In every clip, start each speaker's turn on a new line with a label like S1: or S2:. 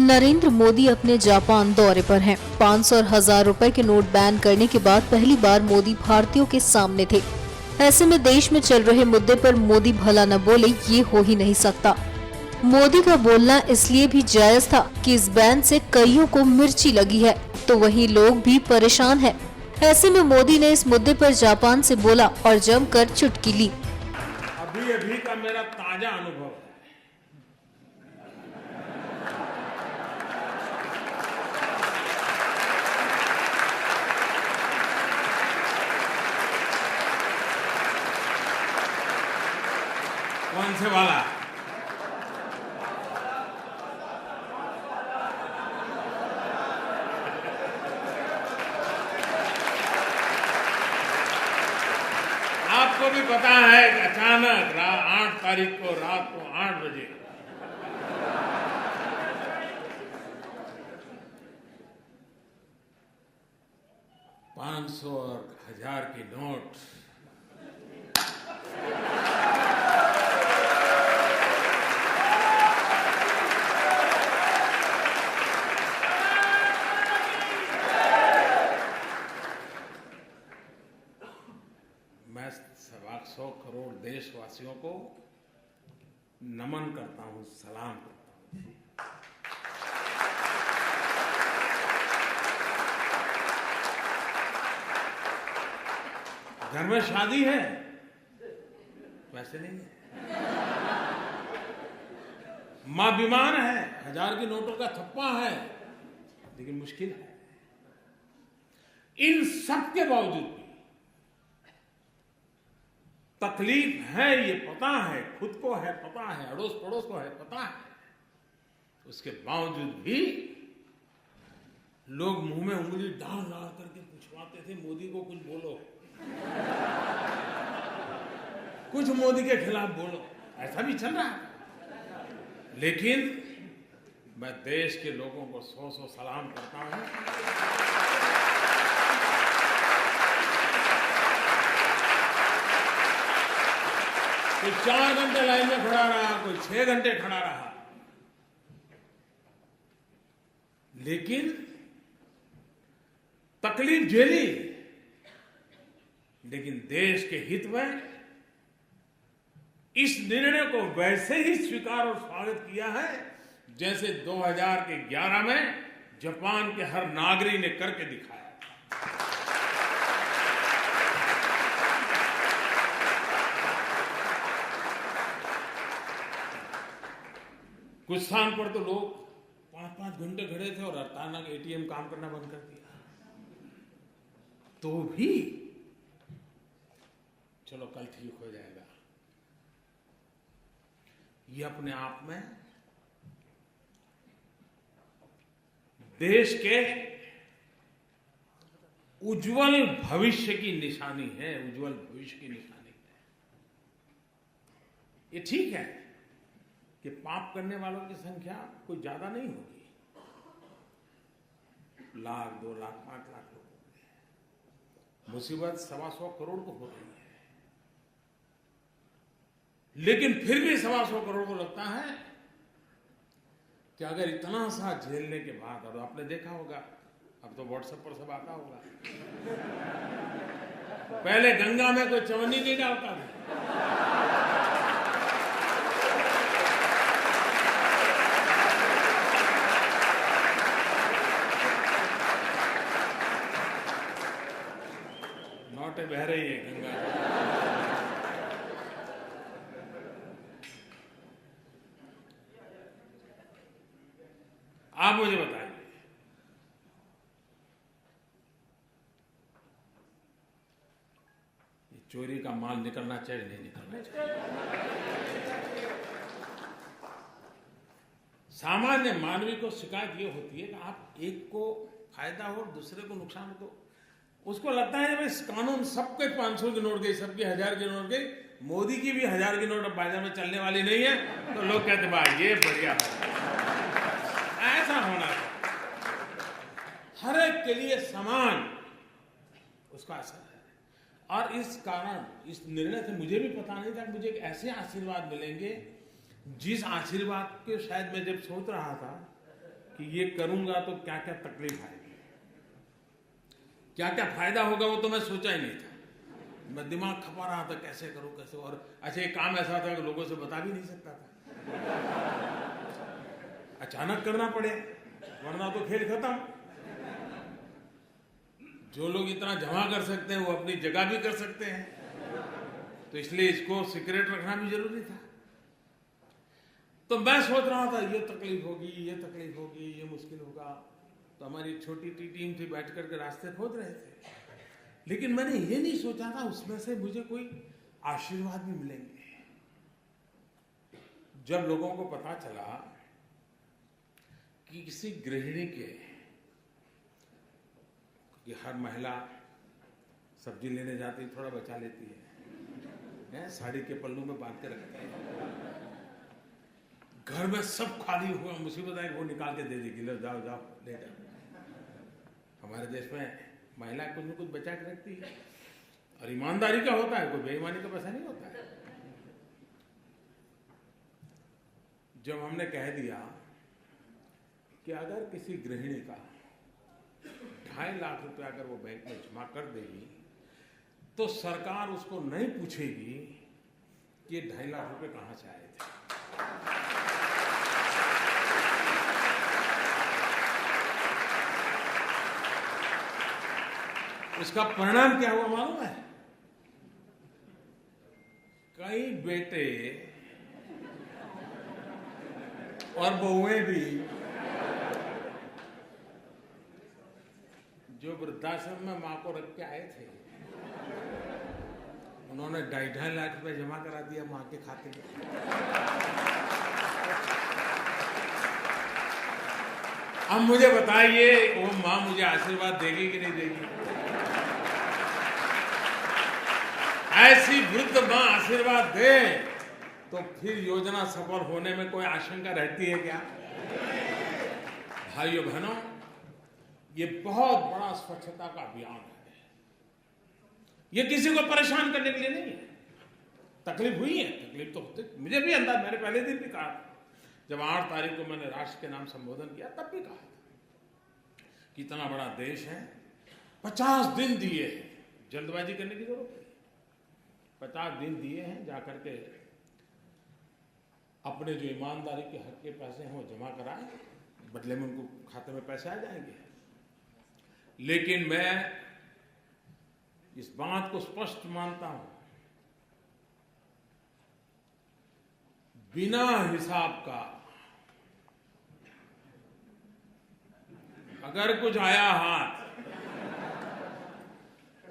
S1: नरेंद्र मोदी अपने जापान दौरे पर हैं। 500 और 1000 रुपए के नोट बैन करने के बाद पहली बार मोदी भारतीयों के सामने थे। ऐसे में देश में चल रहे मुद्दे पर मोदी भला न बोले ये हो ही नहीं सकता। मोदी का बोलना इसलिए भी जायज था कि इस बैन से कईयों को मिर्ची लगी है, तो वहीं लोग भी परेशान हैं। ऐसे में मोदी ने इस मुद्दे पर जापान से बोला और जमकर चुटकी ली।
S2: अभी अभी का मेरा ताजा अनुभव है। कौन से वाला? आपको भी पता है कि अचानक 8 तारीख को रात को 8 बजे $500 और 1000 के नोट मैं 125 करोड़ देशवासियों को नमन करता हूं, सलाम करता हूं। घर में शादी है, वैसे नहीं है। मां बीमार है, 1000 के नोटों का थप्पा है, लेकिन मुश्किल है। इन सब के बावजूद भी तकलीफ है, ये पता है, खुद को है पता है, अड़ोस पड़ोस को है पता है, उसके बावजूद भी लोग मुंह में उंगली डाल डाल करके पूछवाते थे, मोदी को कुछ बोलो, कुछ मोदी के खिलाफ बोलो। ऐसा भी चल रहा है। लेकिन मैं देश के लोगों को 100 सलाम करता हूं। कोई 4 घंटे लाइन में खड़ा रहा, कोई 6 घंटे खड़ा रहा, लेकिन तकलीफ झेली, लेकिन देश के हित में इस निर्णय को वैसे ही स्वीकार और स्वागत किया है जैसे 2011 में जापान के हर नागरिक ने करके दिखाया। कुछ स्थान पर तो लोग 5-5 घंटे खड़े थे और अचानक एटीएम काम करना बंद कर दिया, तो भी चलो कल ठीक हो जाएगा। ये अपने आप में देश के उज्जवल भविष्य की निशानी है, उज्जवल भविष्य की निशानी है। ये ठीक है कि पाप करने वालों की संख्या कोई ज्यादा नहीं होगी, 1 लाख 2 लाख 5 लाख लोग होंगे। मुसीबत 125 करोड़ को हो रही है, लेकिन फिर भी 125 करोड़ को लगता है कि अगर इतना सा झेलने के बाद, और आपने देखा होगा, अब तो व्हाट्सएप पर सब आता होगा, पहले गंगा में कोई चवन्नी नहीं डालता था, नोटें बह रही है गंगा। आप मुझे बताइए, ये चोरी का माल निकलना चाहिए नहीं निकलना चाहिए? सामान्य मानवी को शिकायत ये होती है कि आप एक को फायदा हो दूसरे को नुकसान हो, उसको लगता है भाई कानून सबके 500 की नोट गई, सबकी 1000 की नोट गई, मोदी की भी 1000 की नोट अब बाजार में चलने वाली नहीं है, तो लोग कहते भाई ये बढ़िया है। ऐसा होना चाहिए, हर एक के लिए समान उसका असर है। और इस कारण, इस निर्णय से मुझे भी पता नहीं था कि मुझे ऐसे आशीर्वाद मिलेंगे जिस आशीर्वाद के शायद मैं जब सोच रहा था कि ये करूंगा तो क्या क्या तकलीफ आएगी, क्या क्या फायदा होगा, वो तो मैं सोचा ही नहीं था। मैं दिमाग खपा रहा था कैसे करूं कैसे, और अच्छा ये काम ऐसा था कि लोगों से बता भी नहीं सकता था, अचानक करना पड़े वरना तो खेल खत्म। जो लोग इतना जमा कर सकते हैं वो अपनी जगह भी कर सकते हैं, तो इसलिए इसको सीक्रेट रखना भी जरूरी था। तो मैं सोच रहा था ये तकलीफ होगी, ये तकलीफ होगी, ये मुश्किल होगा। तो हमारी एक छोटी टीम थी, बैठ करके रास्ते खोज रहे थे, लेकिन मैंने ये नहीं सोचा था उसमें से मुझे कोई आशीर्वाद भी मिलेंगे। जब लोगों को पता चला कि किसी गृहिणी के, कि हर महिला सब्जी लेने जाती है थोड़ा बचा लेती है, साड़ी के पल्लू में बांध के रखती है, घर में सब खाली हुआ, मुसीबत है वो निकाल के दे देगी, लो जाओ जाओ ले जाओ। हमारे देश में महिला कुछ न कुछ बचा के रखती है, और ईमानदारी का होता है, कोई बेईमानी का पैसा नहीं होता है। जब हमने कह दिया कि अगर किसी गृहिणी का 2.5 लाख रुपया अगर वो बैंक में जमा कर देगी तो सरकार उसको नहीं पूछेगी कि ये 2.5 लाख रुपए कहां से आए थे। उसका परिणाम क्या हुआ मालूम है? कई बेटे और बहुएं भी जो वृद्धाश्रम में मां को रख के आए थे, उन्होंने 2.5 लाख रुपए जमा करा दिया मां के खाते में। अब मुझे बताइए वो मां मुझे आशीर्वाद देगी कि नहीं देगी? ऐसी वृद्ध मां आशीर्वाद दे तो फिर योजना सफल होने में कोई आशंका रहती है क्या? भाइयों बहनों, ये बहुत बड़ा स्वच्छता का अभियान है। ये किसी को परेशान करने के लिए नहीं है। तकलीफ हुई है, तकलीफ तो होती, मुझे भी अंदाज, मैंने पहले दिन भी कहा, जब 8 तारीख को मैंने राष्ट्र के नाम संबोधन किया तब भी कहा कि इतना बड़ा देश है, 50 दिन दिए हैं, जल्दबाजी करने की जरूरत नहीं, 50 दिन दिए हैं, जाकर के अपने जो ईमानदारी के हक के पैसे हैं वो जमा कराएं, बदले में उनको खाते में पैसे आ जाएंगे। लेकिन मैं इस बात को स्पष्ट मानता हूं, बिना हिसाब का अगर कुछ आया हाथ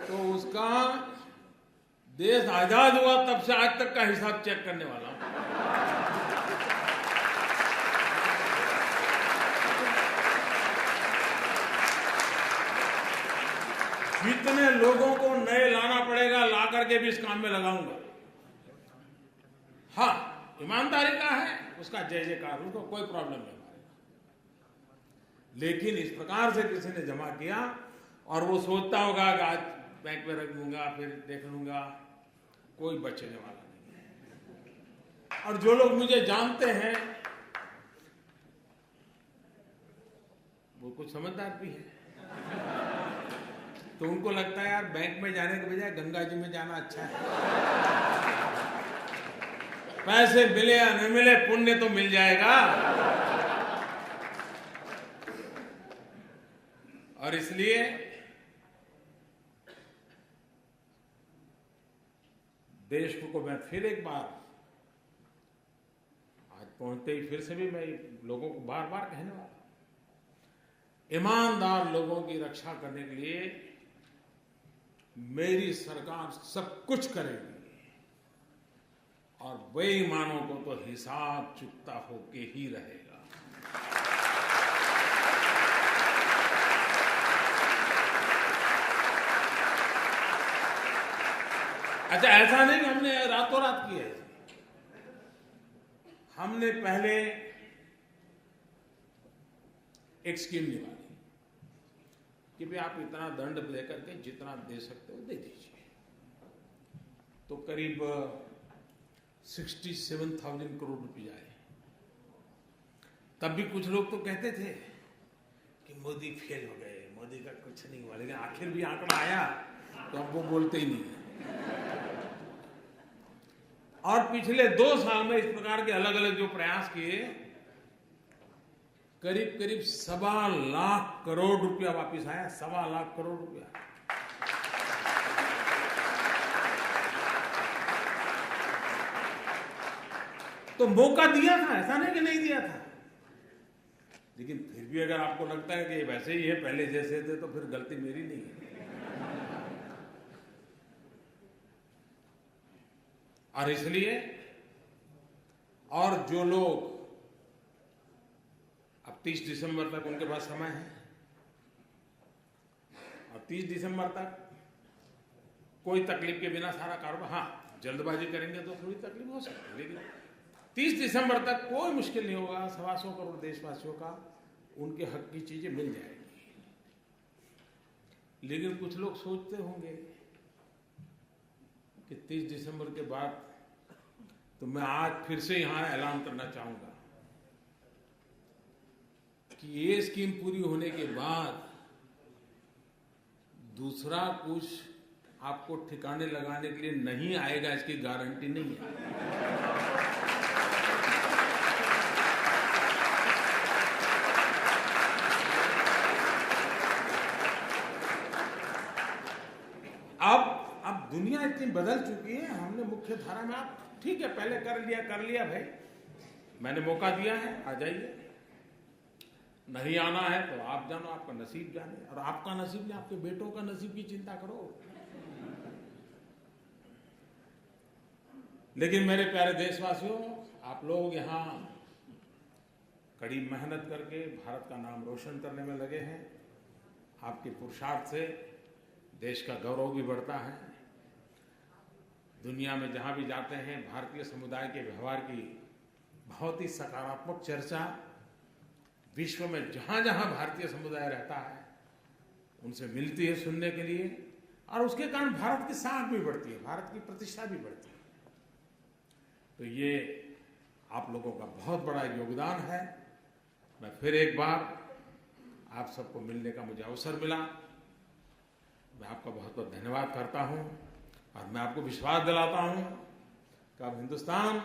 S2: तो उसका देश आजाद हुआ तब से आज तक का हिसाब चेक करने वाला हूं। जितने लोगों को नए लाना पड़ेगा ला करके भी इस काम में लगाऊंगा। हाँ, ईमानदारी का है, उसका जय जयकार, उसको कोई प्रॉब्लम नहीं। लेकिन इस प्रकार से किसी ने जमा किया और वो सोचता होगा कि आज बैंक में रख दूंगा फिर देख लूंगा, कोई बचने वाला नहीं है। और जो लोग मुझे जानते हैं वो कुछ समझदार भी है, तो उनको लगता है यार बैंक में जाने के बजाय गंगा जी में जाना अच्छा है। पैसे मिले या न मिले, पुण्य तो मिल जाएगा। और इसलिए देश को मैं फिर एक बार, आज पहुंचते ही फिर से भी मैं लोगों को बार बार कहने वाला, ईमानदार लोगों की रक्षा करने के लिए मेरी सरकार सब कुछ करेगी और बेईमानों को तो हिसाब चुकता होके ही रहेगा। अच्छा, ऐसा नहीं कि हमने रातों रात किया है। हमने पहले एक स्कीम निकाली कि भाई आप इतना दंड देकर के जितना दे सकते हो दे दीजिए। तो करीब 67,000 करोड़ रुपए आए। तब भी कुछ लोग तो कहते थे कि मोदी फेल हो गए, मोदी का कुछ नहीं हुआ, लेकिन आखिर भी आंकड़ा आया तो अब वो बोलते ही नहीं है। और पिछले 2 साल में इस प्रकार के अलग अलग जो प्रयास किए, करीब करीब 1.25 लाख करोड़ रुपया वापिस आया, 1.25 लाख करोड़ रुपया। तो मौका दिया था, ऐसा नहीं कि नहीं दिया था, लेकिन फिर भी अगर आपको लगता है कि ये वैसे ही है पहले जैसे थे, तो फिर गलती मेरी नहीं है। और इसलिए, और जो लोग अब 30 दिसंबर तक उनके पास समय है, और 30 दिसंबर तक कोई तकलीफ के बिना सारा कारोबार, हाँ जल्दबाजी करेंगे तो थोड़ी तकलीफ हो सकती है, लेकिन 30 दिसंबर तक कोई मुश्किल नहीं होगा। 125 करोड़ देशवासियों का उनके हक की चीजें मिल जाएगी। लेकिन कुछ लोग सोचते होंगे कि 30 दिसंबर के बाद, तो मैं आज फिर से यहां ऐलान करना चाहूंगा कि ये स्कीम पूरी होने के बाद दूसरा कुछ आपको ठिकाने लगाने के लिए नहीं आएगा, इसकी गारंटी नहीं है। अब दुनिया इतनी बदल चुकी है, हमने मुख्य धारा में, आप ठीक है पहले कर लिया भाई, मैंने मौका दिया है, आ जाइए। नहीं आना है तो आप जानो, आपका नसीब जाने, और आपका नसीब नहीं, आपके बेटों का नसीब की चिंता करो। लेकिन मेरे प्यारे देशवासियों, आप लोग यहाँ कड़ी मेहनत करके भारत का नाम रोशन करने में लगे हैं। आपके पुरुषार्थ से देश का गौरव भी बढ़ता है। दुनिया में जहां भी जाते हैं, भारतीय समुदाय के व्यवहार की बहुत ही सकारात्मक चर्चा, विश्व में जहां जहां भारतीय समुदाय रहता है उनसे मिलती है सुनने के लिए, और उसके कारण भारत की साख भी बढ़ती है, भारत की प्रतिष्ठा भी बढ़ती है। तो ये आप लोगों का बहुत बड़ा योगदान है। मैं फिर एक बार आप सबको मिलने का मुझे अवसर मिला, मैं आपका बहुत बहुत धन्यवाद करता हूं, और मैं आपको विश्वास दिलाता हूं कि अब हिंदुस्तान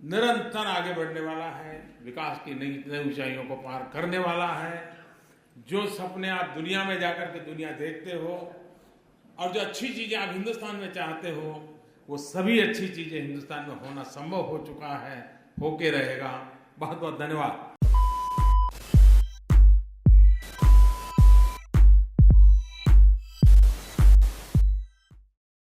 S2: निरंतर आगे बढ़ने वाला है, विकास की नई ऊंचाइयों को पार करने वाला है। जो सपने आप दुनिया में जाकर के दुनिया देखते हो, और जो अच्छी चीजें आप हिंदुस्तान में चाहते हो, वो सभी अच्छी चीजें हिंदुस्तान में होना संभव हो चुका है, होके रहेगा। बहुत बहुत धन्यवाद।